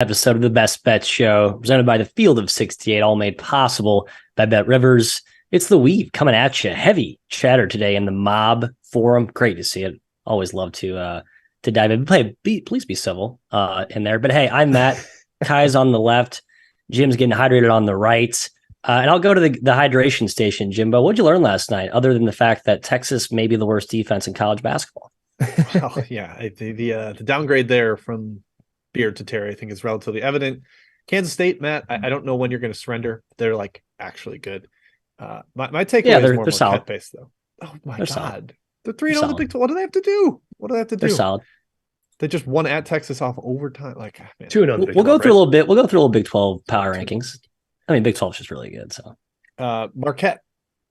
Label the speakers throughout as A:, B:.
A: Episode of the Best Bets Show, presented by the Field of 68, all made possible by BetRivers. It's the Weave coming at you. Heavy chatter today in the mob forum. Great to see it. Always love to dive in. Please be civil in there. But hey, I'm Matt. Kai's on the left. Jim's getting hydrated on the right. And I'll go to the hydration station, Jimbo. What'd you learn last night, other than the fact that Texas may be the worst defense in college basketball?
B: Well, yeah, the downgrade there from Beard to Terry, I think, is relatively evident. Kansas State, Matt, I don't know when you're going to surrender. They're like actually good. My takeaway is more Marquette based, though. Oh my God, solid. They're 3-0 in the Big 12. What do they have to do?
A: They're solid.
B: They just won at Texas off overtime. Like, man.
A: 2-0. We'll go through a little bit. We'll go through a little Big 12 power rankings. I mean, Big 12 is just really good. So,
B: Marquette,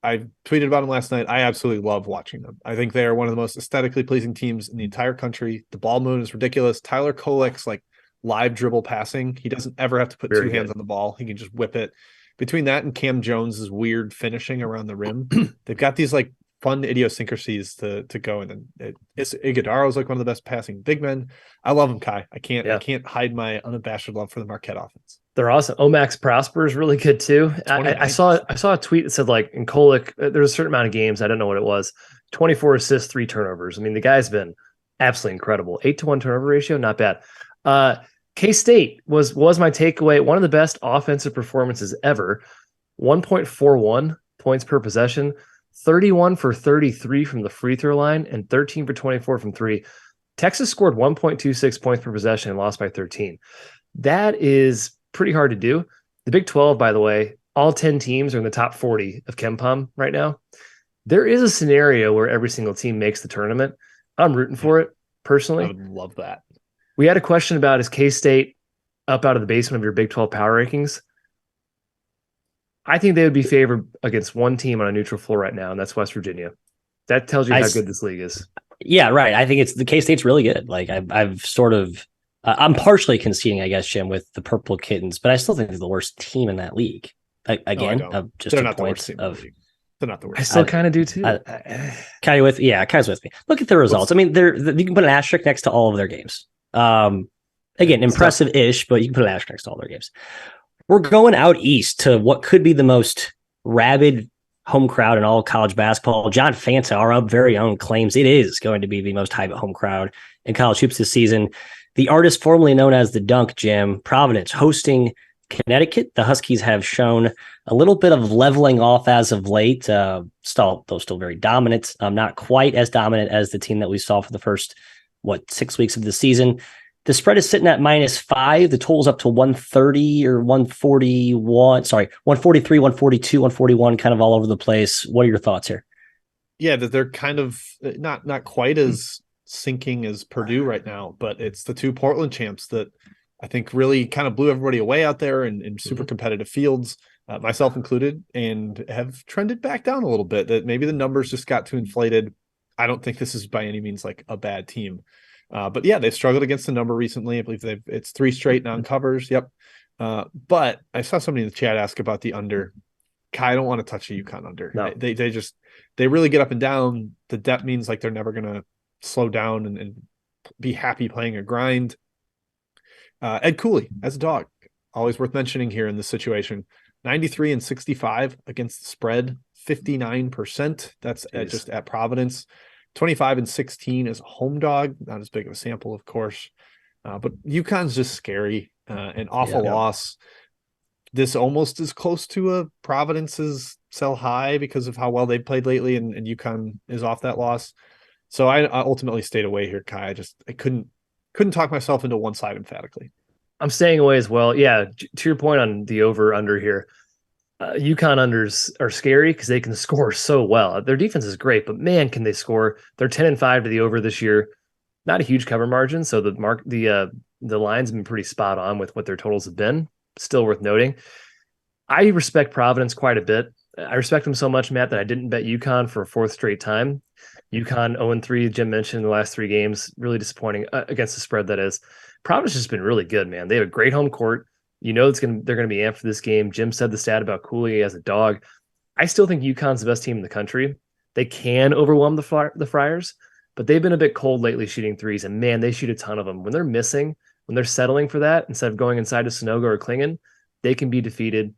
B: I tweeted about them last night. I absolutely love watching them. I think they are one of the most aesthetically pleasing teams in the entire country. The ball movement is ridiculous. Tyler Kolek's like live dribble passing. He doesn't ever have to put two hands on the ball. He can just whip it. Between that and Cam Jones's weird finishing around the rim, they've got these like fun idiosyncrasies to go in. And Iguodala's like one of the best passing big men. I love him, Kai. I can't hide my unabashed love for the Marquette offense.
C: They're awesome. Omax Prosper is really good too. I saw a tweet that said like in Kolek, there's a certain amount of games. I don't know what it was. 24 assists, 3 turnovers. I mean, the guy's been absolutely incredible. 8-to-1 turnover ratio, not bad. K-State was my takeaway. One of the best offensive performances ever. 1.41 points per possession, 31 for 33 from the free throw line, and 13 for 24 from three. Texas scored 1.26 points per possession and lost by 13. That is pretty hard to do. The Big 12, by the way, all 10 teams are in the top 40 of KenPom right now. There is a scenario where every single team makes the tournament. I'm rooting for it personally.
B: I would love that.
C: We had a question about, is K-State up out of the basement of your Big 12 power rankings? I think they would be favored against one team on a neutral floor right now, and that's West Virginia. That tells you how good this league is.
A: Yeah, right. I think the K-State's really good. Like I've sort of I'm partially conceding, I guess, Jim, with the Purple Kittens, but I still think they're the worst team in that league. Again, just
B: they're
A: a
B: not
A: point
B: the worst team
A: of.
B: They're not the worst.
C: I still kind of do too.
A: Kai's with me. Look at the results. I mean, you can put an asterisk next to all of their games. Again, impressive-ish, but you can put an asterisk next to all their games. We're going out east to what could be the most rabid home crowd in all college basketball. John Fanta, our very own, claims it is going to be the most hype home crowd in college hoops this season. The artist formerly known as the Dunk Gym, Providence, hosting Connecticut. The Huskies have shown a little bit of leveling off as of late. Though still very dominant. Not quite as dominant as the team that we saw for the first 6 weeks of the season. The spread is sitting at -5. The total's up to 130 or 141. Sorry, 143, 142, 141, kind of all over the place. What are your thoughts here?
B: Yeah, that they're kind of not quite as sinking as Purdue right now, but it's the two Portland champs that I think really kind of blew everybody away out there in super competitive fields, myself included, and have trended back down a little bit. That maybe the numbers just got too inflated. I don't think this is by any means like a bad team. But yeah, they've struggled against the number recently. I believe it's 3 straight non-covers. Yep. But I saw somebody in the chat ask about the under. Kai, I don't want to touch a UConn under.
C: No.
B: They really get up and down. The depth means like they're never going to slow down and be happy playing a grind. Ed Cooley as a dog, always worth mentioning here in this situation. 93 and 65 against the spread, 59%. That's just at Providence. 25 and 16 as a home dog, not as big of a sample, of course. But UConn's just scary. An awful loss. This almost is close to a Providence's sell high because of how well they've played lately, and UConn is off that loss. So I ultimately stayed away here, Kai. I couldn't talk myself into one side emphatically.
C: I'm staying away as well. Yeah, to your point on the over-under here, UConn unders are scary because they can score so well. Their defense is great, but man, can they score. They're 10-5 to the over this year. Not a huge cover margin, so the line's been pretty spot on with what their totals have been. Still worth noting. I respect Providence quite a bit. I respect them so much, Matt, that I didn't bet UConn for a 4th straight time. UConn 0-3, Jim mentioned the last 3 games. Really disappointing against the spread, that is. Providence has been really good, man. They have a great home court. You know they're going to be amped for this game. Jim said the stat about Cooley as a dog. I still think UConn's the best team in the country. They can overwhelm the Friars, but they've been a bit cold lately shooting threes, and man, they shoot a ton of them. When they're missing, when they're settling for that instead of going inside to Sanogo or Klingon, they can be defeated.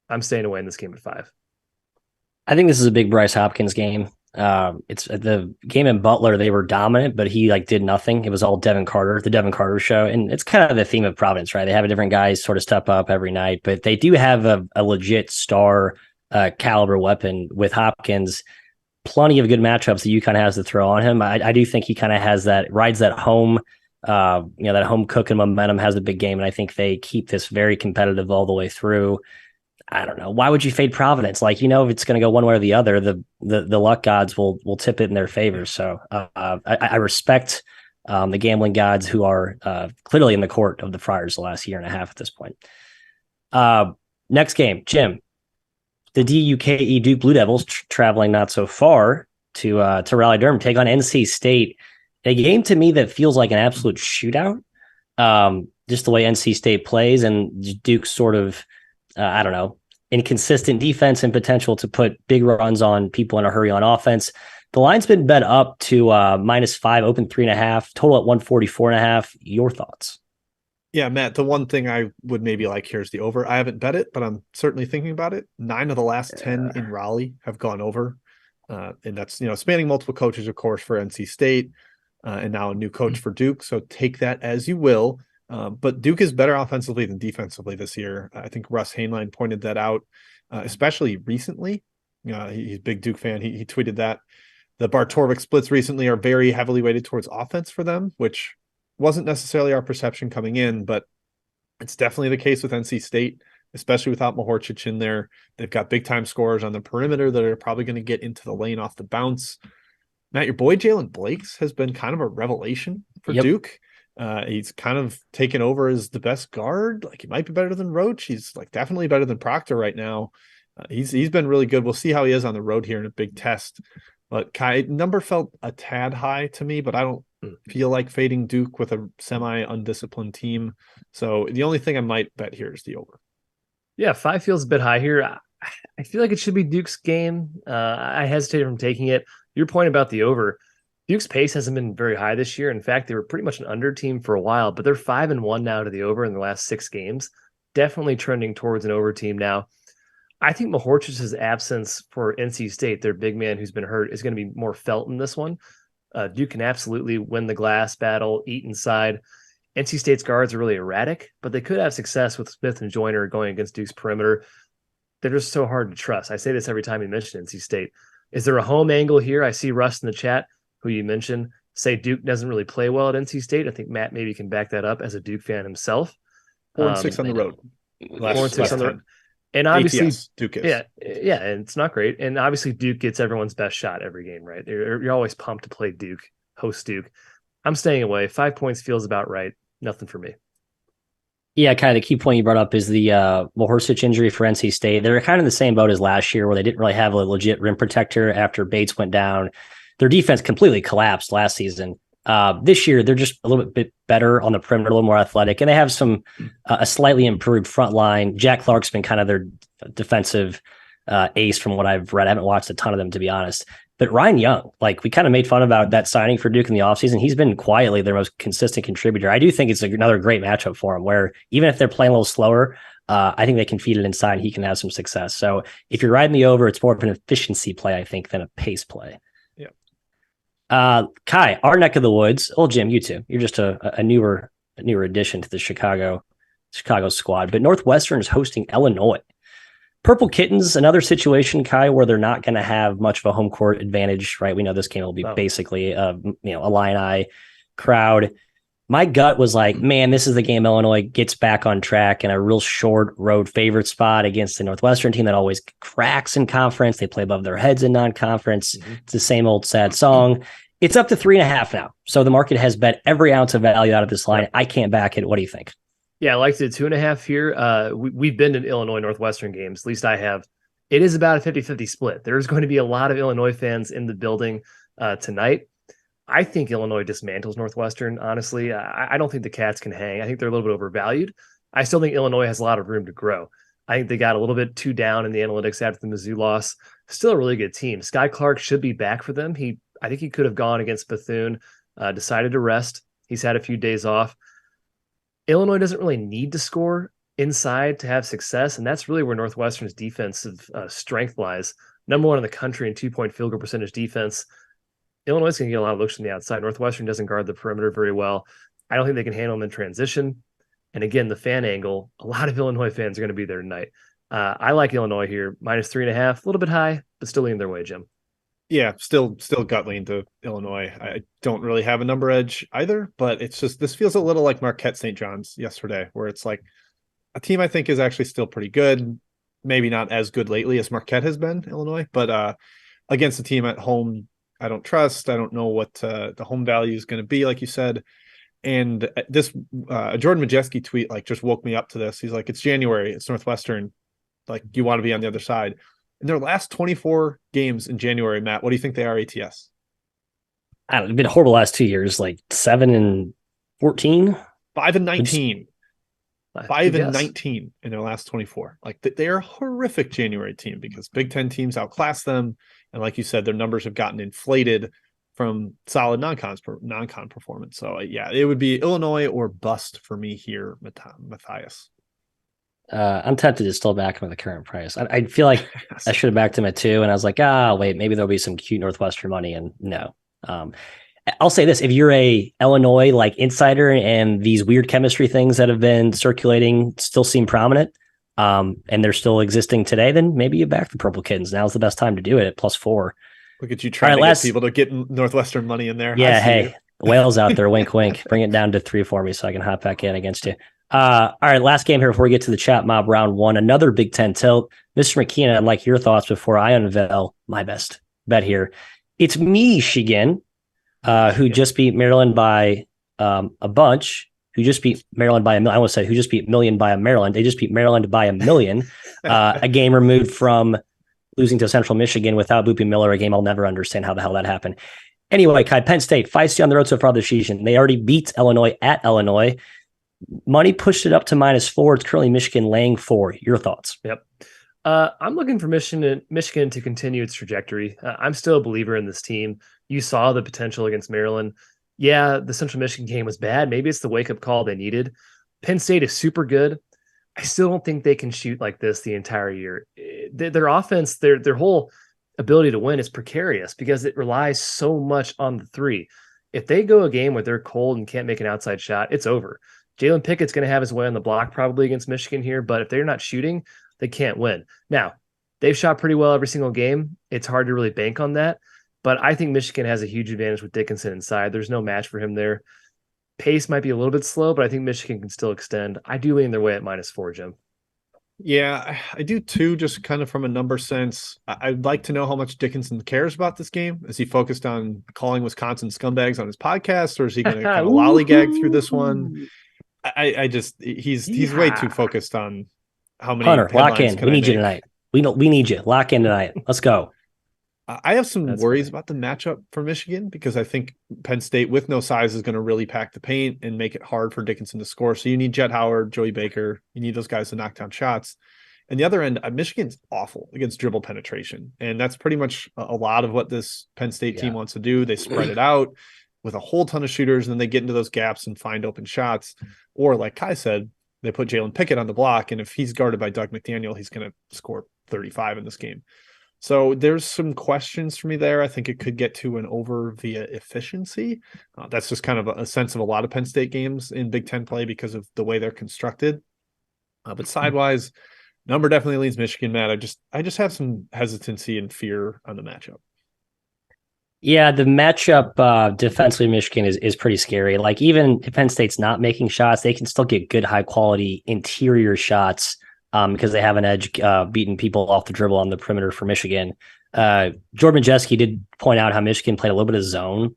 C: I'm staying away in this game at 5.
A: I think this is a big Bryce Hopkins game. It's the game in Butler. They were dominant, but he did nothing. It was all Devin Carter, the Devin Carter show. And it's kind of the theme of Providence, right? They have a different guys sort of step up every night, but they do have a legit star caliber weapon with Hopkins. Plenty of good matchups that UConn has to throw on him. I do think he kind of has rides that home, that home cooking momentum, has a big game. And I think they keep this very competitive all the way through. I don't know. Why would you fade Providence? If it's going to go one way or the other, the luck gods will tip it in their favor. So I respect the gambling gods who are clearly in the court of the Friars the last year and a half at this point. Next game, Jim. The DUKE Duke Blue Devils traveling not so far to Raleigh-Durham take on NC State. A game to me that feels like an absolute shootout. Just the way NC State plays and Duke's sort of inconsistent defense and potential to put big runs on people in a hurry on offense. The line's been bet up to -5, open 3.5, total at 144.5. Your thoughts?
B: Yeah, Matt, the one thing I would maybe like here is the over. I haven't bet it, but I'm certainly thinking about it. 9 of the last 10 in Raleigh have gone over. And that's, spanning multiple coaches, of course, for NC State and now a new coach for Duke. So take that as you will. But Duke is better offensively than defensively this year. I think Russ Hainline pointed that out, especially recently. He's a big Duke fan. He tweeted that the Bartorvik splits recently are very heavily weighted towards offense for them, which wasn't necessarily our perception coming in, but it's definitely the case with NC State, especially without Mahorcic in there. They've got big time scorers on the perimeter that are probably going to get into the lane off the bounce. Matt, your boy Jalen Blakes has been kind of a revelation for Duke. He's kind of taken over as the best guard. He might be better than Roach. He's definitely better than Proctor right now. He's been really good. We'll see how he is on the road here in a big test. But Kai, number felt a tad high to me, but I don't feel like fading Duke with a semi-undisciplined team. So the only thing I might bet here is the over.
C: Yeah, 5 feels a bit high here. I feel like it should be Duke's game. I hesitated from taking it. Your point about the over, Duke's pace hasn't been very high this year. In fact, they were pretty much an under team for a while, but they're 5-1 now to the over in the last 6 games. Definitely trending towards an over team now. I think Mahorcic's absence for NC State, their big man who's been hurt, is going to be more felt in this one. Duke can absolutely win the glass battle, eat inside. NC State's guards are really erratic, but they could have success with Smith and Joyner going against Duke's perimeter. They're just so hard to trust. I say this every time you mention NC State. Is there a home angle here? I see Russ in the chat, who you mentioned, say Duke doesn't really play well at NC State. I think Matt maybe can back that up as a Duke fan himself.
B: 4-6 on the road.
C: 4-6 on the road. And obviously,
B: ATS, Duke is.
C: Yeah, and it's not great. And obviously, Duke gets everyone's best shot every game, right? You're always pumped to play Duke, host Duke. I'm staying away. 5 points feels about right. Nothing for me.
A: Yeah, kind of the key point you brought up is the Mahorcic injury for NC State. They're kind of in the same boat as last year, where they didn't really have a legit rim protector after Bates went down. Their defense completely collapsed last season. This year, they're just a little bit better on the perimeter, a little more athletic, and they have a slightly improved front line. Jack Clark's been kind of their defensive ace from what I've read. I haven't watched a ton of them, to be honest. But Ryan Young, we kind of made fun about that signing for Duke in the offseason. He's been quietly their most consistent contributor. I do think it's another great matchup for him, where even if they're playing a little slower, I think they can feed it inside and he can have some success. So if you're riding the over, it's more of an efficiency play, I think, than a pace play. Kai, our neck of the woods. Old Jim, you too. You're just a newer addition to the Chicago squad. But Northwestern is hosting Illinois. Purple Kittens, another situation, Kai, where they're not going to have much of a home court advantage, right? We know this game will be basically a Illini crowd. My gut was like, man, this is the game Illinois gets back on track in a real short road favorite spot against the Northwestern team that always cracks in conference. They play above their heads in non-conference. Mm-hmm. It's the same old sad song. It's up to 3.5 now. So the market has bet every ounce of value out of this line. I can't back it. What do you think?
C: Yeah, I liked it 2.5 here. We've been to Illinois Northwestern games. At least I have. It is about a 50-50 split. There's going to be a lot of Illinois fans in the building tonight. I think Illinois dismantles Northwestern, honestly. I don't think the Cats can hang. I think they're a little bit overvalued. I still think Illinois has a lot of room to grow. I think they got a little bit too down in the analytics after the Mizzou loss. Still a really good team. Sky Clark should be back for them. I think he could have gone against Bethune, decided to rest. He's had a few days off. Illinois doesn't really need to score inside to have success, and that's really where Northwestern's defensive strength lies. Number one in the country in 2-point field goal percentage defense. Illinois is going to get a lot of looks from the outside. Northwestern doesn't guard the perimeter very well. I don't think they can handle them in transition. And again, the fan angle, a lot of Illinois fans are going to be there tonight. I like Illinois here, -3.5, a little bit high, but still leaning their way, Jim.
B: Yeah, still gut lean to Illinois. I don't really have a number edge either, but it's just, this feels a little like Marquette St. John's yesterday, where it's like a team I think is actually still pretty good. Maybe not as good lately as Marquette has been, Illinois, but against a team at home I don't trust. I don't know what the home value is going to be, like you said. And this Jordan Majeski tweet like just woke me up to this. He's like, it's January, it's Northwestern. Like, you want to be on the other side. In their last 24 games in January, Matt, what do you think they are ATS?
A: I don't know, it's been horrible last 2 years, like 7-14,
B: 5-19. 5-19 in their last 24. Like, they are a horrific January team because Big Ten teams outclass them. And like you said, their numbers have gotten inflated from solid non-con performance. So yeah, it would be Illinois or bust for me here, Matthias.
A: I'm tempted to still back him at the current price. I feel like I should have backed him at 2, and I was like, wait, maybe there'll be some cute Northwestern money, and no. I'll say this: if you're a Illinois like insider and these weird chemistry things that have been circulating still seem prominent, and they're still existing today, then maybe you back the Purple Kittens. Now's the best time to do it at +4.
B: Look at you trying to get people to get Northwestern money in there.
A: Yeah, hey, whales out there, wink, wink. Bring it down to 3 for me so I can hop back in against you. All right, last game here before we get to the chat mob round 1. Another Big Ten tilt. Mr. McKeon, I'd like your thoughts before I unveil my best bet here. It's Michigan, who just beat Maryland by a bunch. Who just beat Maryland by a million. I almost said who just beat million by a Maryland. They just beat Maryland by a million. A game removed from losing to Central Michigan without Boopy Miller, a game I'll never understand how the hell that happened. Anyway, Kai, Penn State, feisty on the road so far this season. They already beat Illinois at Illinois. Money pushed it up to -4. It's currently Michigan laying 4. Your thoughts?
C: Yep. I'm looking for Michigan to continue its trajectory. I'm still a believer in this team. You saw the potential against Maryland. Yeah, the Central Michigan game was bad. Maybe it's the wake-up call they needed. Penn State is super good. I still don't think they can shoot like this the entire year. Their offense, their whole ability to win is precarious because it relies so much on the 3. If they go a game where they're cold and can't make an outside shot, it's over. Jalen Pickett's going to have his way on the block probably against Michigan here, but if they're not shooting, they can't win. Now, they've shot pretty well every single game. It's hard to really bank on that, but I think Michigan has a huge advantage with Dickinson inside. There's no match for him there. Pace might be a little bit slow, but I think Michigan can still extend. I do lean their way at -4, Jim.
B: Yeah, I do too, just kind of from a number sense. I'd like to know how much Dickinson cares about this game. Is he focused on calling Wisconsin scumbags on his podcast, or is he going to kind of lollygag through this one? I just, he's way too focused on how many.
A: Hunter, lock in. We need you tonight. We need you. Lock in tonight. Let's go.
B: I have some worries about the matchup for Michigan because I think Penn State with no size is going to really pack the paint and make it hard for Dickinson to score. So you need Jet Howard, Joey Baker. You need those guys to knock down shots. And the other end, Michigan's awful against dribble penetration. And that's pretty much a lot of what this Penn State team wants to do. They spread it out with a whole ton of shooters, and then they get into those gaps and find open shots. Or like Kai said, they put Jalen Pickett on the block. And if he's guarded by Doug McDaniel, he's going to score 35 in this game. So there's some questions for me there. I think it could get to an over via efficiency. That's just kind of a sense of a lot of Penn State games in Big Ten play because of the way they're constructed. But sidewise, number definitely leans Michigan, Matt. I just have some hesitancy and fear on the matchup.
A: Yeah, the matchup defensively Michigan is pretty scary. Like, even if Penn State's not making shots, they can still get good high quality interior shots. Because they have an edge beating people off the dribble on the perimeter for Michigan. Jordan Majeski did point out how Michigan played a little bit of zone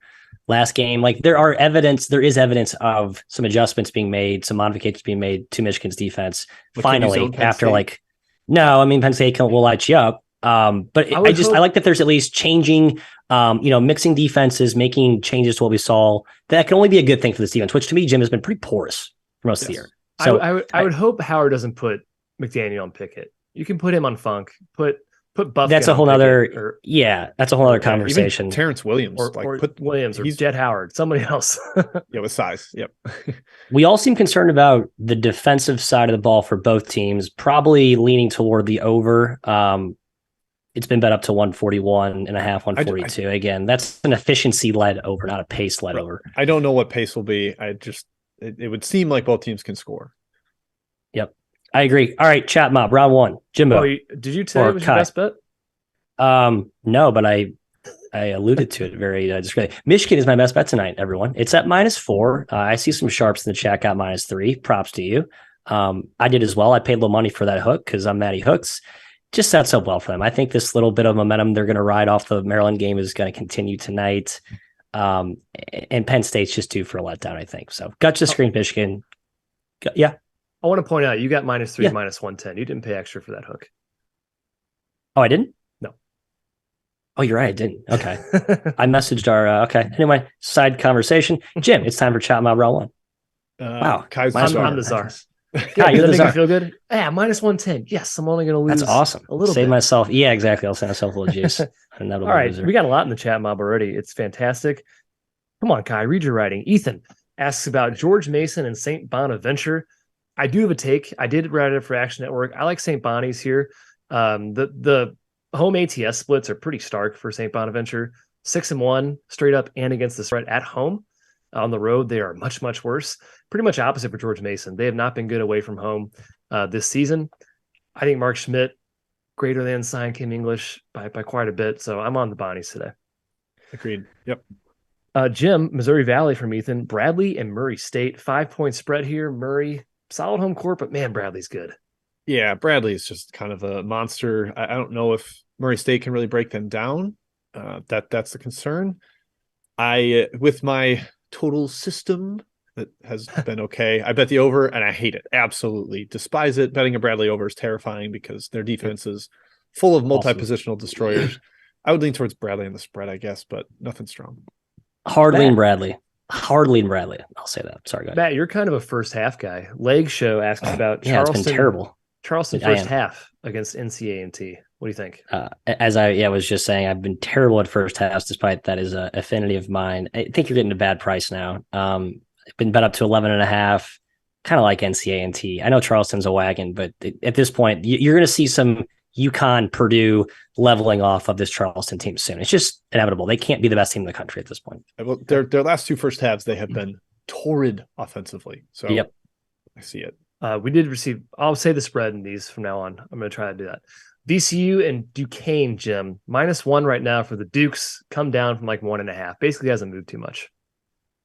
A: last game. Like, there is evidence of some adjustments being made, some modifications being made to Michigan's defense. Finally, after Penn State will light you up. But I like that there's at least changing, mixing defenses, making changes to what we saw. That can only be a good thing for this defense, which to me, Jim, has been pretty porous for most of the year. So
C: I would hope Howard doesn't put McDaniel on Pickett. You can put him on Funk, put Put Buffkin
A: that's a whole other that's a whole other conversation.
B: Even Terrence Williams,
C: or put Williams or Jet Howard, somebody else.
B: Yeah, with size. Yep.
A: We all seem concerned about the defensive side of the ball for both teams, probably leaning toward the over. It's been bet up to 141.5, 142. Again, that's an efficiency led over, not a pace led over.
B: I don't know what pace will be. It would seem like both teams can score.
A: Yep. I agree. All right, chat mob, round one. Jimbo.
C: Did you tell it was your best bet?
A: No, but I alluded to it very discreetly. Michigan is my best bet tonight, everyone. It's at -4. I see some sharps in the chat got -3. Props to you. I did as well. I paid a little money for that hook because I'm Matty Hooks. Just sets up well for them. I think this little bit of momentum they're going to ride off the Maryland game is going to continue tonight. And Penn State's just due for a letdown, I think. So gut to screen Michigan. Yeah.
C: I want to point out you got -3, -110. You didn't pay extra for that hook.
A: Oh, I didn't?
C: No.
A: Oh, you're right. I didn't. Okay. I messaged our, okay. Anyway, side conversation. Jim, it's time for chat mob round one.
B: Wow.
C: I'm the czar.
A: Yeah, you're the czar.
C: Make you feel good? Yeah, -110. Yes, I'm only going to lose.
A: That's awesome.
C: A little
A: Save
C: bit.
A: myself. Yeah, exactly. I'll send myself a little juice.
C: All right. We got a lot in the chat mob already. It's fantastic. Come on, Kai, read your writing. Ethan asks about George Mason and St. Bonaventure. I do have a take. I did write it for Action Network. I like St. Bonnie's here. The home ATS splits are pretty stark for St. Bonaventure. 6-1 straight up and against the spread at home. On the road, they are much, much worse. Pretty much opposite for George Mason. They have not been good away from home this season. I think Mark Schmidt, greater than sign Kim English by quite a bit. So I'm on the Bonnies today.
B: Agreed. Yep.
C: Jim, Missouri Valley from Ethan, Bradley and Murray State, 5-point spread here. Murray, solid home court, but man, Bradley's good.
B: Yeah, Bradley is just kind of a monster. I don't know if Murray State can really break them down. That's the concern. With my total system that has been okay, I bet the over, and I hate it. Absolutely despise it. Betting a Bradley over is terrifying because their defense is full of multi-positional destroyers. I would lean towards Bradley on the spread, I guess, but nothing strong.
A: Hard lean Bradley. I'll say that. Sorry, guys.
C: Matt, you're kind of a first half guy. Leg Show asks about Charleston.
A: It's been terrible.
C: Charleston first half against NCA&T. What do you think?
A: As I was just saying, I've been terrible at first halves, despite that is an affinity of mine. I think you're getting a bad price now. It's been bet up to 11.5, kind of like NCA&T. I know Charleston's a wagon, but at this point, you're going to see some UConn, Purdue leveling off of this Charleston team soon. It's just inevitable. They can't be the best team in the country at this point.
B: Well, their last two first halves, they have been torrid offensively. So
A: yep.
B: I see it.
C: We did receive, I'll say the spread in these from now on. I'm going to try to do that. VCU and Duquesne, Jim, -1 right now for the Dukes, come down from like 1.5. Basically hasn't moved too much.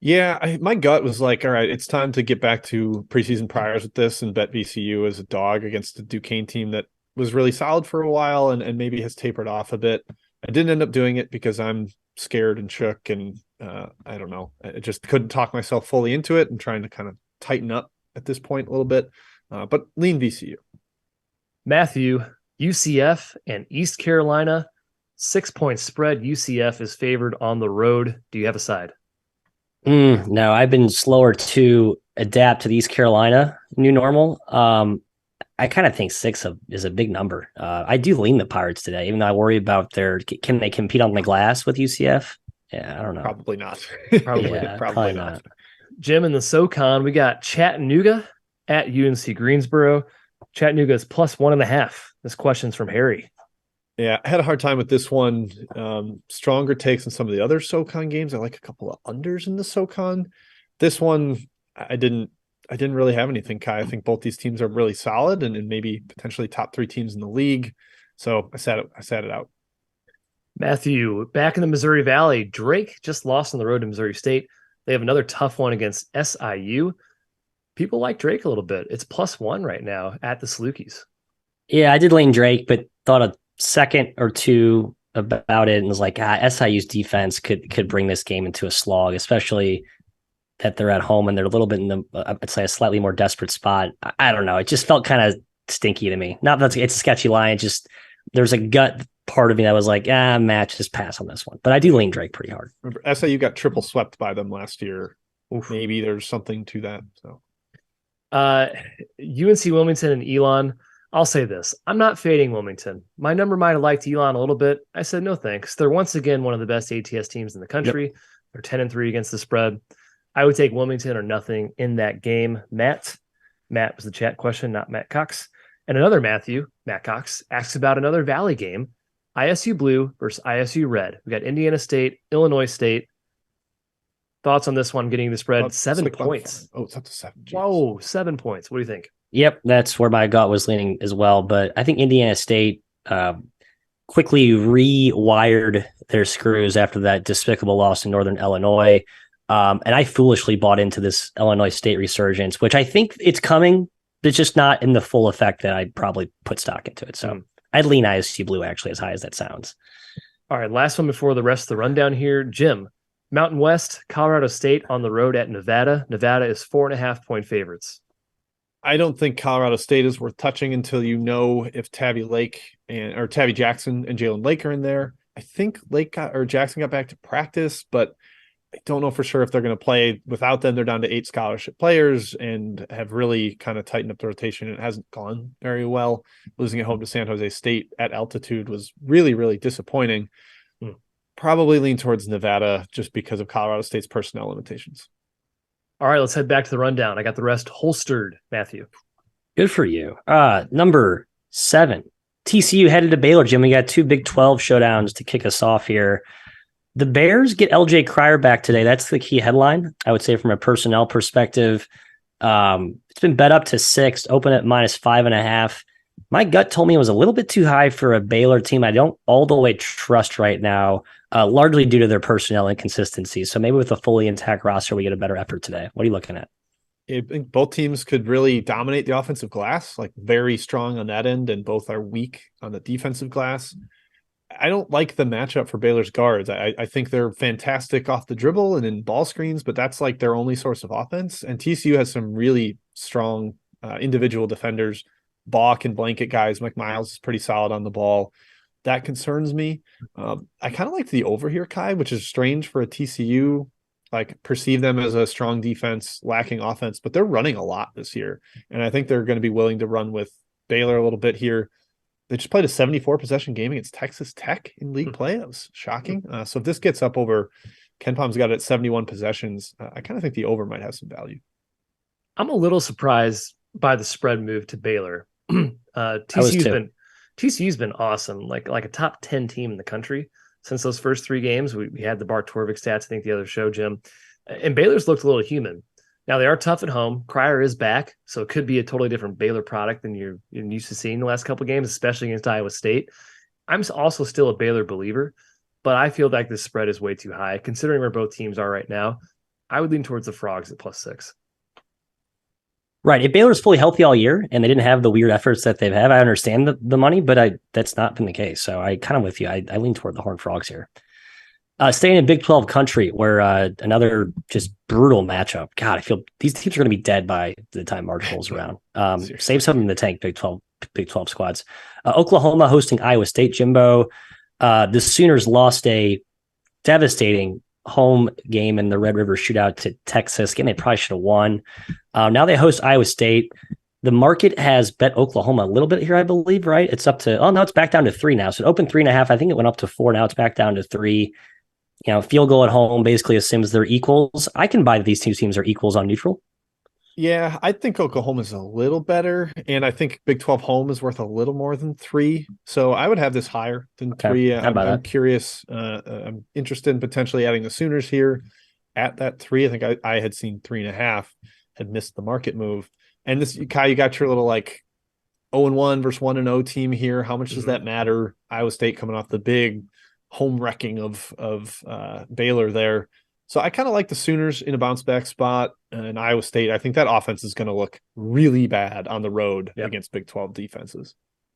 B: Yeah, my gut was like, all right, it's time to get back to preseason priors with this and bet VCU as a dog against the Duquesne team that was really solid for a while and maybe has tapered off a bit. I didn't end up doing it because I'm scared and shook and I don't know. I just couldn't talk myself fully into it and trying to kind of tighten up at this point a little bit. But lean VCU.
C: Matthew, UCF and East Carolina, 6-point spread. UCF is favored on the road. Do you have a side?
A: No, I've been slower to adapt to the East Carolina new normal. I kind of think 6 is a big number. I do lean the Pirates today, even though I worry about can they compete on the glass with UCF? Yeah, I don't know.
B: Probably not.
A: Probably not.
C: Jim, in the SoCon, we got Chattanooga at UNC Greensboro. Chattanooga is +1.5. This question's from Harry.
B: Yeah, I had a hard time with this one. Stronger takes in some of the other SoCon games. I like a couple of unders in the SoCon. This one, I didn't really have anything, Kai. I think both these teams are really solid and maybe potentially top 3 teams in the league. So I sat it out.
C: Matthew, back in the Missouri Valley, Drake just lost on the road to Missouri State. They have another tough one against SIU. People like Drake a little bit. It's +1 right now at the Salukis.
A: Yeah, I did lean Drake, but thought a second or two about it and was like, SIU's defense could bring this game into a slog, especially that they're at home and they're a little bit in the, I'd say, a slightly more desperate spot. I don't know. It just felt kind of stinky to me. Not that it's a sketchy line. Just there's a gut part of me that was like, match, just pass on this one. But I do lean Drake pretty hard.
B: Remember, SIU got triple swept by them last year. Oof. Maybe there's something to that. So,
C: UNC Wilmington and Elon. I'll say this. I'm not fading Wilmington. My number might have liked Elon a little bit. I said no thanks. They're once again one of the best ATS teams in the country. Yep. They're 10-3 against the spread. I would take Wilmington or nothing in that game. Matt was the chat question, not Matt Cox. And another Matt Cox, asks about another Valley game. ISU Blue versus ISU Red. We got Indiana State, Illinois State. Thoughts on this one getting the spread? 7 points.
B: Oh, it's up to 7. Jeez.
C: Whoa, 7 points. What do you think?
A: Yep, that's where my gut was leaning as well. But I think Indiana State quickly rewired their screws after that despicable loss in Northern Illinois. And I foolishly bought into this Illinois State resurgence, which I think it's coming. It's just not in the full effect that I'd probably put stock into it. So I'd lean ISU Blue, actually, as high as that sounds.
C: All right, last one before the rest of the rundown here. Jim, Mountain West, Colorado State on the road at Nevada. Nevada is 4.5-point favorites.
B: I don't think Colorado State is worth touching until you know if Tabby Jackson and Jalen Lake are in there. I think Jackson got back to practice, but I don't know for sure if they're going to play. Without them, they're down to 8 scholarship players and have really kind of tightened up the rotation. It hasn't gone very well. Losing at home to San Jose State at altitude was really, really disappointing. Probably lean towards Nevada just because of Colorado State's personnel limitations.
C: All right, let's head back to the rundown. I got the rest holstered, Matthew.
A: Good for you. Number 7, TCU headed to Baylor, Jim. We got 2 Big 12 showdowns to kick us off here. The Bears get LJ Cryer back today. That's the key headline, I would say, from a personnel perspective. It's been bet up to 6, open at -5.5. My gut told me it was a little bit too high for a Baylor team I don't all the way trust right now, largely due to their personnel inconsistency. So maybe with a fully intact roster, we get a better effort today. What are you looking at?
B: I think both teams could really dominate the offensive glass, like very strong on that end, and both are weak on the defensive glass. I don't like the matchup for Baylor's guards. I think they're fantastic off the dribble and in ball screens, but that's like their only source of offense. And TCU has some really strong individual defenders. Baugh can blanket guys. Mike Miles is pretty solid on the ball. That concerns me. I kind of like the over here, Kai, which is strange for a TCU. Like, perceive them as a strong defense, lacking offense, but they're running a lot this year. And I think they're going to be willing to run with Baylor a little bit here. They just played a 74 possession game against Texas Tech in league play. That was shocking. So if this gets up over, Ken Palm's got it at 71 possessions. I kind of think the over might have some value.
C: I'm a little surprised by the spread move to Baylor. TCU's been awesome, like a top 10 team in the country since those first 3 games. We had the Bart Torvik stats, I think, the other show, Jim. And Baylor's looked a little human. Now, they are tough at home. Cryer is back, so it could be a totally different Baylor product than you're used to seeing the last couple of games, especially against Iowa State. I'm also still a Baylor believer, but I feel like this spread is way too high. Considering where both teams are right now, I would lean towards the Frogs at +6.
A: Right. If Baylor's fully healthy all year and they didn't have the weird efforts that they've had, I understand the money, but that's not been the case. So I kind of with you. I lean toward the Horned Frogs here. Staying in Big 12 country, where another just brutal matchup. God, I feel these teams are going to be dead by the time March rolls around. Save something in the tank, Big 12 squads. Oklahoma hosting Iowa State, Jimbo. The Sooners lost a devastating home game in the Red River Shootout to Texas. Game they probably should have won. Now they host Iowa State. The market has bet Oklahoma a little bit here, I believe, right? It's up to, no, it's back down to 3 now. So it opened 3.5. I think it went up to 4. Now it's back down to 3. Field goal at home basically assumes they're equals. I can buy that these 2 teams are equals on neutral.
B: Yeah, I think Oklahoma's a little better, and I think Big 12 home is worth a little more than 3. So I would have this higher than 3. I'm curious. I'm interested in potentially adding the Sooners here at that 3. I think I had seen 3.5, had missed the market move. And this, Kai, you got your little like 0-1 versus 1-0 team here. How much does that matter? Iowa State coming off the big home wrecking of Baylor there. So I kind of like the Sooners in a bounce back spot, and Iowa State. I think that offense is going to look really bad on the road against Big 12 defenses.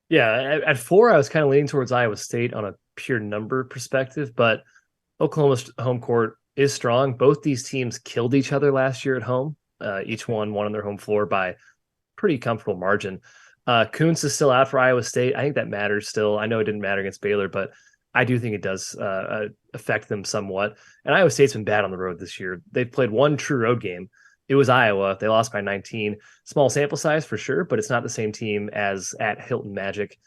C: Yeah, at 4, I was kind of leaning towards Iowa State on a pure number perspective, but Oklahoma's home court is strong. Both these teams killed each other last year at home. Each won on their home floor by pretty comfortable margin. Kuntz is still out for Iowa State. I think that matters still. I know it didn't matter against Baylor, but I do think it does affect them somewhat. And Iowa State's been bad on the road this year. They've played 1 true road game, It was Iowa. They lost by 19. Small sample size for sure, but it's not the same team as at Hilton Magic.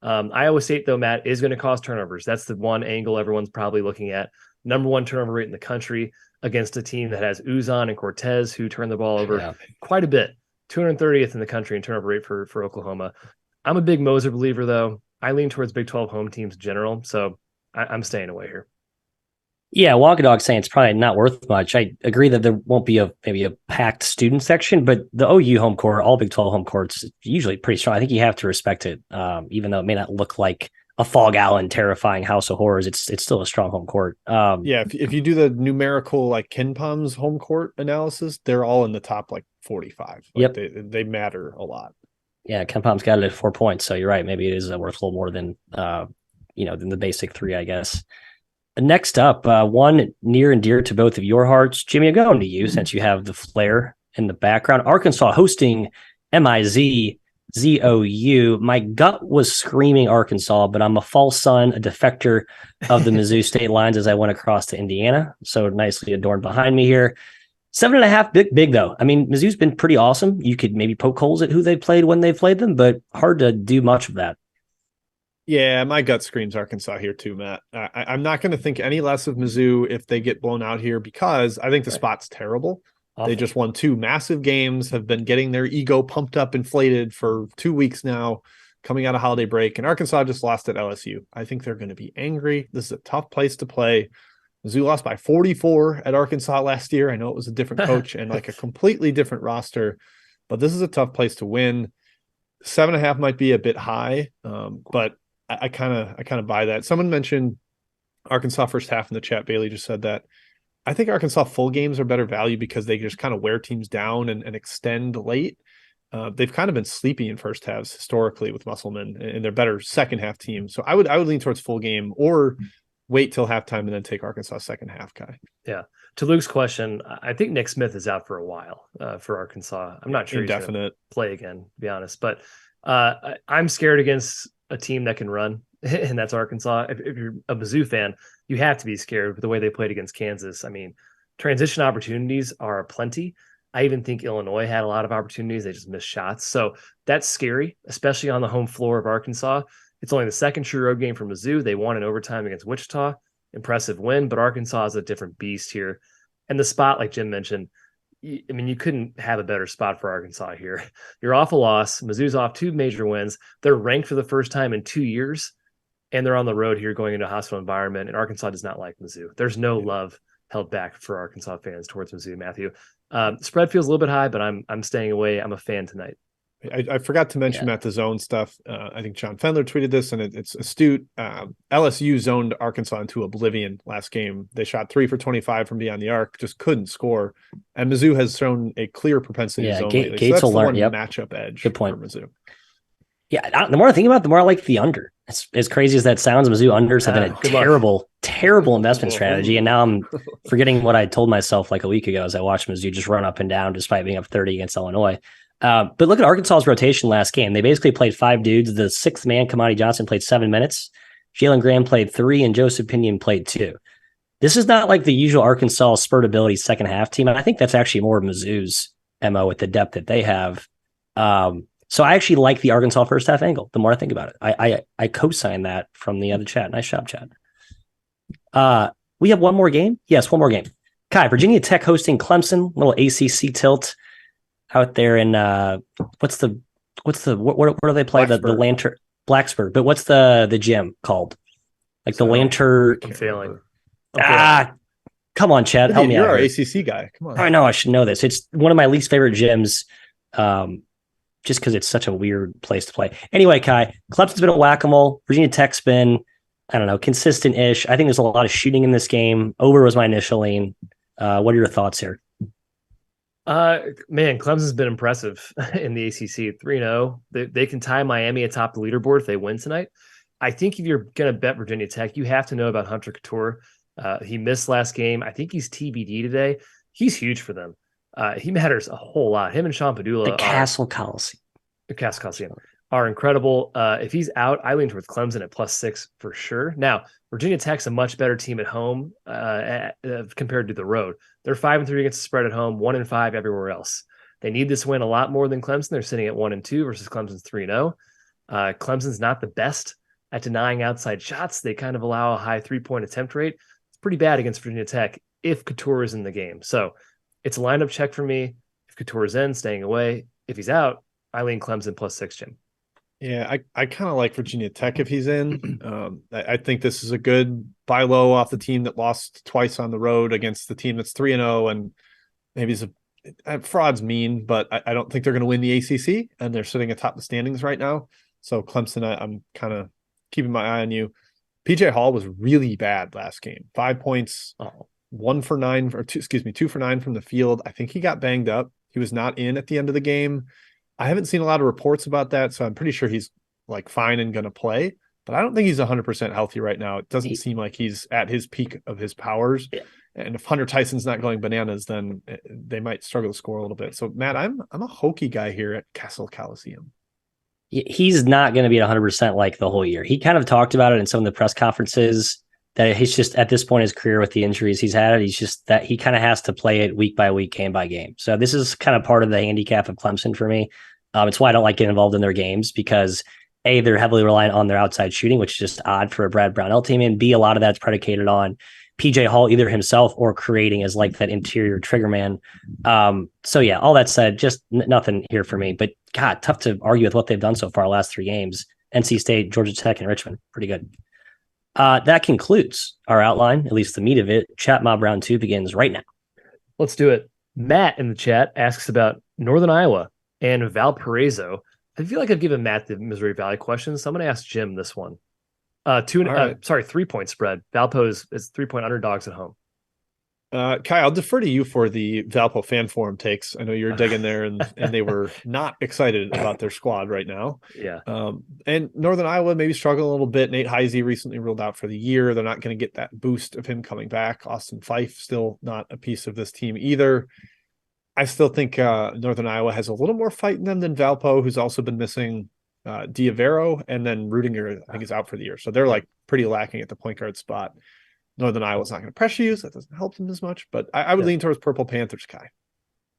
C: Iowa State, though, Matt, is going to cause turnovers. That's the one angle everyone's probably looking at. Number one turnover rate in the country against a team that has Uzan and Cortez, who turn the ball over quite a bit. 230th in the country in turnover rate for Oklahoma. I'm a big Moser believer, though. I lean towards Big 12 home teams in general, so I'm staying away here.
A: Yeah, Wonka Dog saying it's probably not worth much. I agree that there won't be maybe a packed student section, but the OU home court, all Big 12 home courts, usually pretty strong. I think you have to respect it, even though it may not look like a Fog Allen terrifying house of horrors. It's still a strong home court.
B: If you do the numerical like KenPom's home court analysis, they're all in the top like 45. Like, they matter a lot.
A: Yeah, KenPom's got it at 4 points, so you're right. Maybe it is worth a little more than than the basic 3, I guess. Next up, one near and dear to both of your hearts. Jimmy, I'm going to you since you have the flair in the background. Arkansas hosting MIZZOU. My gut was screaming Arkansas, but I'm a false son, a defector of the Mizzou state lines as I went across to Indiana. So nicely adorned behind me here. 7.5, big though. I mean, Mizzou's been pretty awesome. You could maybe poke holes at who they played when they played them, but hard to do much of that.
B: Yeah, my gut screams Arkansas here too, Matt. I'm not going to think any less of Mizzou if they get blown out here because I think the spot's terrible. Awful. They just won 2 massive games, have been getting their ego pumped up, inflated for 2 weeks now, coming out of holiday break, and Arkansas just lost at LSU. I think they're going to be angry. This is a tough place to play. Mizzou lost by 44 at Arkansas last year. I know it was a different coach and like a completely different roster, but this is a tough place to win. 7.5 might be a bit high, but I kind of buy that. Someone mentioned Arkansas first half in the chat. Bailey just said that. I think Arkansas full games are better value because they just kind of wear teams down and extend late. They've kind of been sleepy in first halves historically with Musselman, and they're better second half team. So I would lean towards full game or wait till halftime and then take Arkansas second half, Kai.
C: Yeah. To Luke's question, I think Nick Smith is out for a while for Arkansas. I'm not sure
B: Indefinite.
C: He's going to play again, to be honest. But I'm scared against a team that can run, and that's Arkansas. If you're a Mizzou fan, you have to be scared with the way they played against Kansas. I mean, transition opportunities are plenty. I even think Illinois had a lot of opportunities. They just missed shots. So that's scary, especially on the home floor of Arkansas. It's only the second true road game for Mizzou. They won in overtime against Wichita. Impressive win, but Arkansas is a different beast here. And the spot, like Jim mentioned, I mean, you couldn't have a better spot for Arkansas here. You're off a loss. Mizzou's off 2 major wins. They're ranked for the first time in 2 years, and they're on the road here going into a hostile environment, and Arkansas does not like Mizzou. There's no love held back for Arkansas fans towards Mizzou, Matthew. Spread feels a little bit high, but I'm staying away. I'm a fan tonight.
B: I forgot to mention Matt, the zone stuff. I think John Fendler tweeted this, and it's astute. LSU zoned Arkansas into oblivion last game. They shot 3 for 25 from beyond the arc, just couldn't score. And Mizzou has shown a clear propensity to zone lately.
A: Gates
B: so that's
A: will learn.
B: Matchup edge.
A: Good point.
B: For Mizzou.
A: Yeah, the more I think about it, the more I like the under. As crazy as that sounds, Mizzou unders have been a terrible investment strategy. And now I'm forgetting what I told myself like a week ago as I watched Mizzou just run up and down despite being up 30 against Illinois. But look at Arkansas's rotation last game. They basically played 5 dudes. The 6th man, Kamani Johnson, played 7 minutes. Jalen Graham played 3, and Joseph Pinion played 2. This is not like the usual Arkansas spurt ability second half team. And I think that's actually more of Mizzou's MO with the depth that they have. So I actually like the Arkansas first half angle. The more I think about it, I co-sign that from the other chat. Nice job, chat. We have one more game. Yes, one more game. Kai, Virginia Tech hosting Clemson. Little ACC tilt out there in what do they play? The Lantern Blacksburg. But what's the gym called? Like the Lantern.
C: I'm failing.
A: Come on, Chad. Help me out.
B: You're our ACC guy. Come on.
A: I know I should know this. It's one of my least favorite gyms. Just because it's such a weird place to play. Anyway, Kai, Clemson's been a whack-a-mole. Virginia Tech's been, I don't know, consistent-ish. I think there's a lot of shooting in this game. Over was my initial lean. What are your thoughts here?
C: Man, Clemson's been impressive in the ACC. 3-0. They can tie Miami atop the leaderboard if they win tonight. I think if you're going to bet Virginia Tech, you have to know about Hunter Couture. He missed last game. I think he's TBD today. He's huge for them. He matters a whole lot. Him and Sean Padula.
A: The Castle Coliseum.
C: The Castle Coliseum are incredible. If he's out, I lean towards Clemson at +6 for sure. Now, Virginia Tech's a much better team at home compared to the road. They're 5-3 against the spread at home, 1-5 everywhere else. They need this win a lot more than Clemson. They're sitting at 1-2 versus Clemson's 3-0. Clemson's not the best at denying outside shots. They kind of allow a high 3-point attempt rate. It's pretty bad against Virginia Tech if Couture is in the game. So it's a lineup check for me. If Couture is in, staying away. If he's out, I lean Clemson +6, Jim.
B: Yeah, I kind of like Virginia Tech if he's in. I think this is a good buy low off the team that lost twice on the road against the team that's 3-0, and maybe it's fraud's mean, but I don't think they're going to win the ACC, and they're sitting atop the standings right now. So Clemson, I'm kind of keeping my eye on you. PJ Hall was really bad last game. 5 points, 2 for 9 from the field. I think he got banged up. He was not in at the end of the game. I haven't seen a lot of reports about that, so I'm pretty sure he's like fine and going to play, but I don't think he's 100% healthy right now. It doesn't seem like he's at his peak of his powers. Yeah. And if Hunter Tyson's not going bananas, then they might struggle to score a little bit. So Matt, I'm a Hokie guy here at Kessel Coliseum.
A: He's not going to be at 100% like the whole year. He kind of talked about it in some of the press conferences that he's just at this point in his career with the injuries he's had, he's just that he kind of has to play it week by week, game by game. So this is kind of part of the handicap of Clemson for me. It's why I don't like getting involved in their games because A, they're heavily reliant on their outside shooting, which is just odd for a Brad Brownell team. And B, a lot of that's predicated on PJ Hall, either himself or creating as like that interior trigger man. So yeah, all that said, just nothing here for me, but God, tough to argue with what they've done so far last 3 games. NC State, Georgia Tech, and Richmond. Pretty good. That concludes our outline, at least the meat of it. Chat Mob Round 2 begins right now.
C: Let's do it. Matt in the chat asks about Northern Iowa and Valparaiso. I feel like I've given Matt the Missouri Valley questions, so I'm going to ask Jim this one. 3-point spread. Valpo is 3-point underdogs at home.
B: Kai, I'll defer to you for the Valpo fan forum takes. I know you're digging there, and they were not excited about their squad right now.
C: Yeah.
B: And Northern Iowa maybe struggling a little bit. Nate Heisey recently ruled out for the year. They're not going to get that boost of him coming back. Austin Fife still not a piece of this team either. I still think Northern Iowa has a little more fight in them than Valpo, who's also been missing Diavero, and then Rudinger, I think, is out for the year. So they're like pretty lacking at the point guard spot. Northern Iowa's not going to pressure you, so that doesn't help them as much. But I would lean towards Purple Panthers, Kai.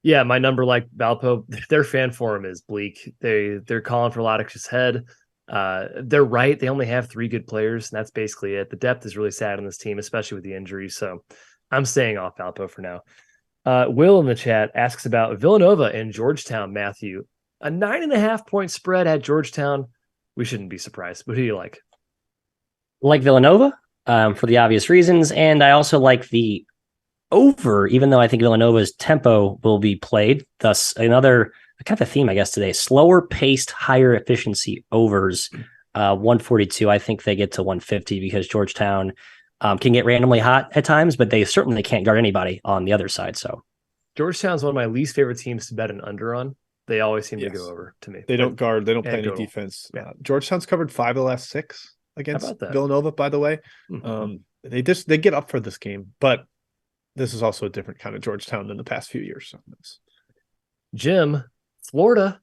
C: Yeah, my number, like Valpo, their fan forum is bleak. They're calling for Latix's head. They're right. They only have 3 good players, and that's basically it. The depth is really sad on this team, especially with the injuries. So I'm staying off Valpo for now. Will in the chat asks about Villanova and Georgetown, Matthew. A 9.5-point spread at Georgetown. We shouldn't be surprised. But who do you like?
A: Like Villanova for the obvious reasons. And I also like the over, even though I think Villanova's tempo will be played. Thus, another kind of a theme, I guess, today. Slower paced, higher efficiency overs. 142. I think they get to 150 because Georgetown can get randomly hot at times, but they certainly can't guard anybody on the other side. So
C: Georgetown's one of my least favorite teams to bet an under on. They always seem to go over to me.
B: They don't guard. They don't play any defense. Yeah. Georgetown's covered 5 of the last 6 against Villanova, by the way. Mm-hmm. They get up for this game, but this is also a different kind of Georgetown than the past few years. So
C: Jim, Florida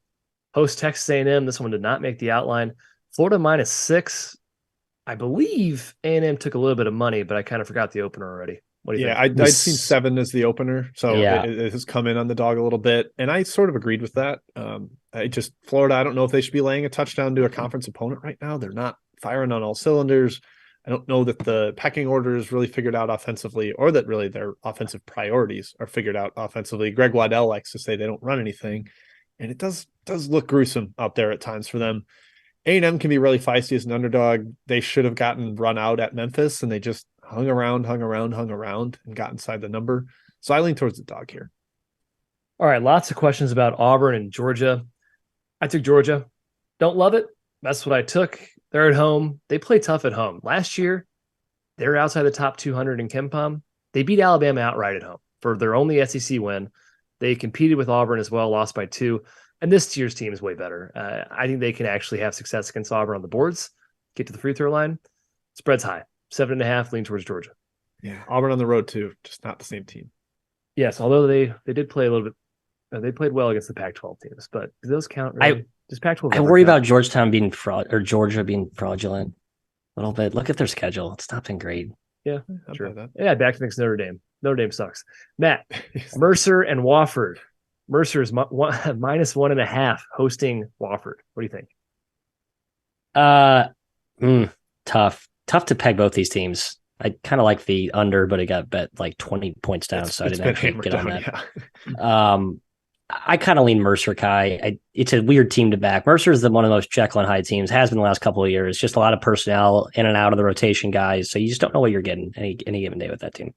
C: hosts Texas A&M. This one did not make the outline. Florida -6. I believe A&M took a little bit of money, but I kind of forgot the opener already. What do you think?
B: I'd seen 7 as the opener, so it has come in on the dog a little bit, and I sort of agreed with that. Florida, I don't know if they should be laying a touchdown to a conference opponent right now. They're not firing on all cylinders. I don't know that the pecking order is really figured out offensively, or that really their offensive priorities are figured out offensively. Greg Waddell likes to say they don't run anything, and it does look gruesome out there at times for them. A&M can be really feisty as an underdog. They should have gotten run out at Memphis, and they just hung around, and got inside the number. So I lean towards the dog here.
C: All right, lots of questions about Auburn and Georgia. I took Georgia. Don't love it. That's what I took. They're at home. They play tough at home. Last year, they were outside the top 200 in KenPom. They beat Alabama outright at home for their only SEC win. They competed with Auburn as well, lost by 2. And this year's team is way better. I think they can actually have success against Auburn on the boards, get to the free throw line. Spread's high. 7.5, lean towards Georgia.
B: Yeah, Auburn on the road too, just not the same team.
C: Yes, although they did play a little bit. They played well against the Pac-12 teams, but do those count? Really? Just Pac-12.
A: I worry about Georgetown being Georgia being fraudulent a little bit. Look at their schedule; it's not been great.
C: Yeah, sure. Yeah, back to next Notre Dame. Notre Dame sucks. Matt, Mercer and Wofford. Mercer's -1.5 hosting Wofford. What do you
A: think? Tough to peg both these teams. I kind of like the under, but it got bet like 20 points down, so I didn't actually get on that. Yeah. I kind of lean Mercer, Kai. It's a weird team to back. Mercer is one of the most Jekyll and Hyde teams, has been the last couple of years. Just a lot of personnel in and out of the rotation guys, so you just don't know what you're getting any given day with that team.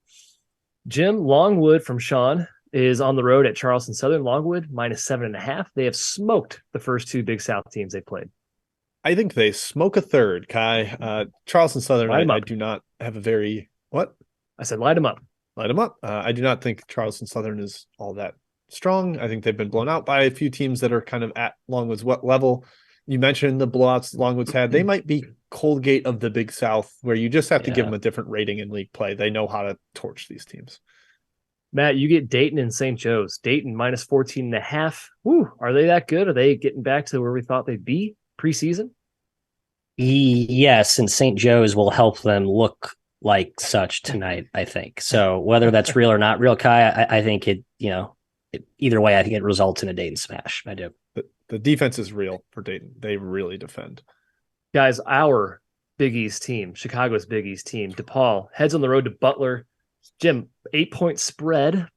C: Jim, Longwood from Sean is on the road at Charleston Southern. Longwood -7.5. They have smoked the first two Big South teams they played.
B: I think they smoke a third, Kai. Charleston Southern, I do not have a very... What?
C: I said light them up.
B: Light them up. I do not think Charleston Southern is all that strong. I think they've been blown out by a few teams that are kind of at Longwood's level. You mentioned the blowouts Longwood's had. They might be Colgate of the Big South, where you just have to give them a different rating in league play. They know how to torch these teams.
C: Matt, you get Dayton and St. Joe's. Dayton -14.5. Woo, are they that good? Are they getting back to where we thought they'd be preseason?
A: Yes, and St. Joe's will help them look like such tonight, I think. So whether that's real or not real, Kai, I think either way, I think it results in a Dayton smash. I do.
B: The defense is real for Dayton. They really defend.
C: Guys, our Big East team, Chicago's Big East team, DePaul, heads on the road to Butler. Jim, 8-point spread.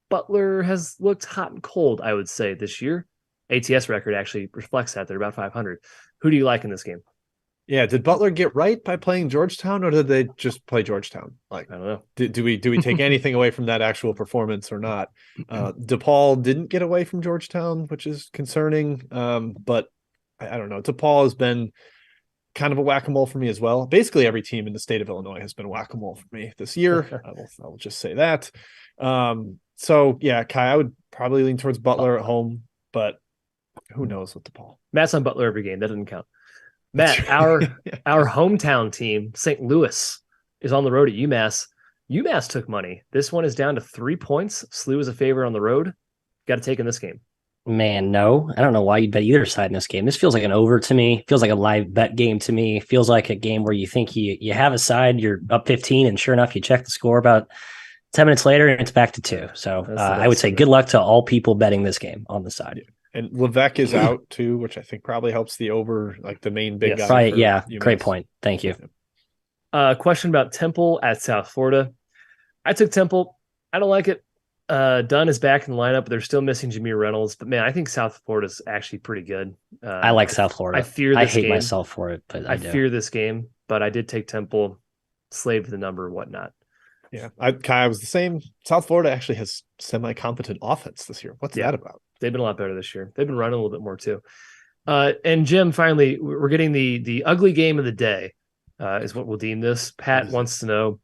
C: Butler has looked hot and cold, I would say, this year. ATS record actually reflects that. They're about 500. Who do you like in this game?
B: Yeah, did Butler get right by playing Georgetown, or did they just play Georgetown? Like,
C: I don't know.
B: Do we take anything away from that actual performance or not? DePaul didn't get away from Georgetown, which is concerning. But I don't know. DePaul has been kind of a whack-a-mole for me as well. Basically, every team in the state of Illinois has been whack-a-mole for me this year. I will just say that. So yeah, Kai, I would probably lean towards Butler at home, but who knows with DePaul?
C: Matt's on Butler every game. That doesn't count. Matt, our hometown team, St. Louis, is on the road at UMass. UMass took money. This one is down to 3 points. SLU is a favorite on the road. Got to take in this game.
A: Man, no. I don't know why you'd bet either side in this game. This feels like an over to me. Feels like a live bet game to me. Feels like a game where you think you have a side, you're up 15, and sure enough, you check the score about 10 minutes later, and it's back to 2. So I would say good luck to all people betting this game on the side.
B: And Levesque is out too, which I think probably helps the over, like the main big guy.
A: Right, yeah. UMass. Great point. Thank you.
C: Question about Temple at South Florida. I took Temple. I don't like it. Dunn is back in the lineup, but they're still missing Jameer Reynolds. But man, I think South Florida is actually pretty good.
A: I like South Florida.
C: I
A: hate myself for it, but I
C: fear this game. But I did take Temple, slave to the number, whatnot.
B: Yeah, I was the same. South Florida actually has semi-competent offense this year. What's that about?
C: They've been a lot better this year. They've been running a little bit more too. And Jim, finally, we're getting the ugly game of the day, is what we'll deem this. Pat wants to know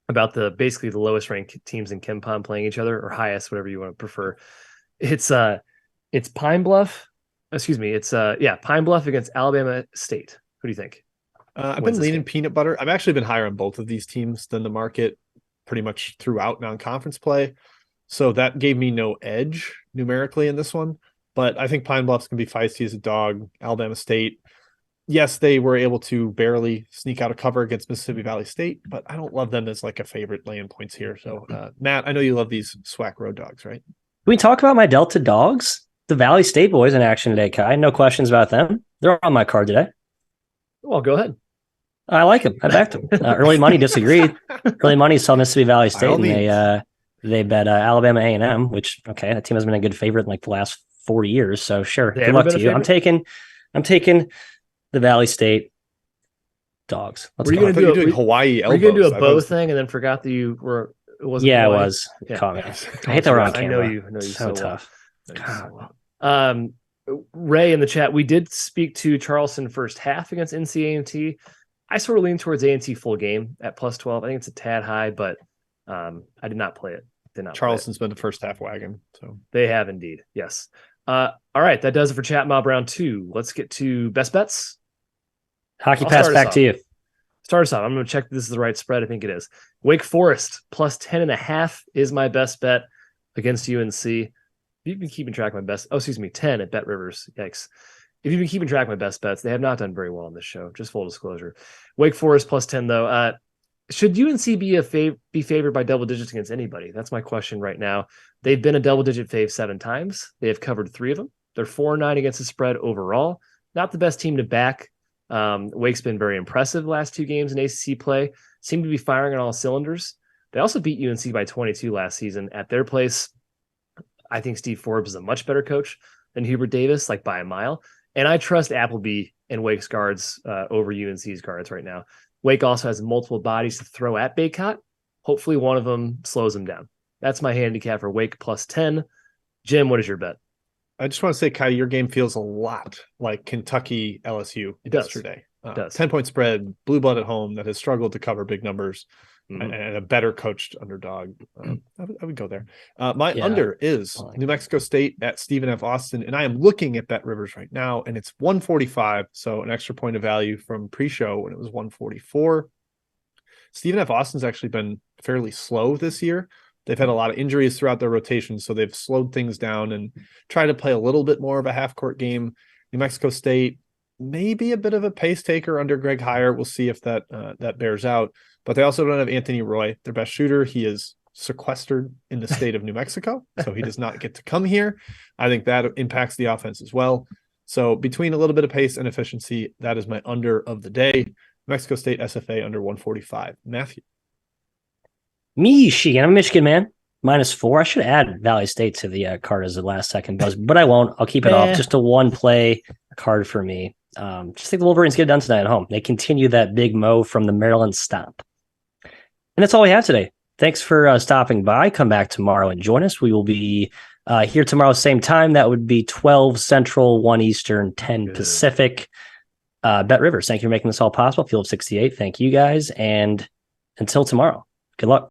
C: about basically the lowest ranked teams in KenPom playing each other, or highest, whatever you want to prefer. It's Pine Bluff. Excuse me. It's Pine Bluff against Alabama State. Who do you think?
B: I've been leaning peanut butter. I've actually been higher on both of these teams than the market pretty much throughout non-conference play. So that gave me no edge numerically in this one. But I think Pine Bluff's going to be feisty as a dog. Alabama State, yes, they were able to barely sneak out a cover against Mississippi Valley State, but I don't love them as like a favorite laying points here. So, Matt, I know you love these SWAC road dogs, right?
A: Can we talk about my Delta dogs? The Valley State boys in action today, Kai. No questions about them. They're on my card today.
C: Well, go ahead.
A: I like them. I backed them. Early money disagreed. Early money saw Mississippi Valley State, and they bet Alabama A&M, which, okay, that team has been a good favorite in like the last 4 years. So sure, good luck to you. I'm taking the Valley State dogs.
B: Were you going to do Hawaii elbows?
C: Were you going to do a bow thing and then forgot that you were? It wasn't.
A: Yeah,
C: Hawaii?
A: It was. Yeah. Caught me. I hate that we're on camera.
C: I know you
A: so tough.
C: Well. Ray in the chat, we did speak to Charleston first half against NC A&T. I sort of lean towards A&T full game at +12. I think it's a tad high, but I did not play it.
B: Charleston's been the first half wagon, so
C: they have indeed. Yes. All right, that does it for Chat Mob round 2. Let's get to best bets.
A: Hockey pass back to you.
C: Start us off. I'm going to check if this is the right spread. I think it is. Wake Forest +10.5 is my best bet against UNC. You've been keeping track of my best. 10 at BetRivers. Yikes. if you've been keeping track of my best bets, they have not done very well on this show. Just full disclosure. Wake Forest plus 10 though. Should UNC be favored by double digits against anybody? That's my question right now. They've been a double-digit fave 7 times. They have covered 3 of them. They're 4-9 against the spread overall. Not the best team to back. Wake's been very impressive last 2 games in ACC play. Seem to be firing on all cylinders. They also beat UNC by 22 last season at their place. I think Steve Forbes is a much better coach than Hubert Davis, like by a mile. And I trust Appleby and Wake's guards over UNC's guards right now. Wake also has multiple bodies to throw at Baycott. Hopefully one of them slows him down. That's my handicap for Wake plus 10. Jim, what is your bet?
B: I just want to say, Kai, your game feels a lot like Kentucky LSU yesterday.
C: It does.
B: 10-point spread, blue blood at home that has struggled to cover big numbers, and a better coached underdog. I would go there. My under is New Mexico State at Stephen F. Austin, and I am looking at BetRivers right now, and it's 145, so an extra point of value from pre-show when it was 144. Stephen F. Austin's actually been fairly slow this year. They've had a lot of injuries throughout their rotation, so they've slowed things down and tried to play a little bit more of a half-court game. New Mexico State, maybe a bit of a pace taker under Greg Heyer. We'll see if that bears out. But they also don't have Anthony Roy, their best shooter. He is sequestered in the state of New Mexico, so he does not get to come here. I think that impacts the offense as well. So between a little bit of pace and efficiency, that is my under of the day. New Mexico State SFA under 145. Matthew.
A: I'm a Michigan man. -4. I should add Valley State to the card as the last second buzz, but I won't. I'll keep it off. Just a 1-play card for me. Just think the Wolverines get it done tonight at home. They continue that big mo from the Maryland stomp. And that's all we have today. Thanks for stopping by. Come back tomorrow and join us. We will be here tomorrow, same time. That would be 12 Central, 1 Eastern, 10 Pacific. BetRivers, thank you for making this all possible. Field 68, thank you guys. And until tomorrow, good luck.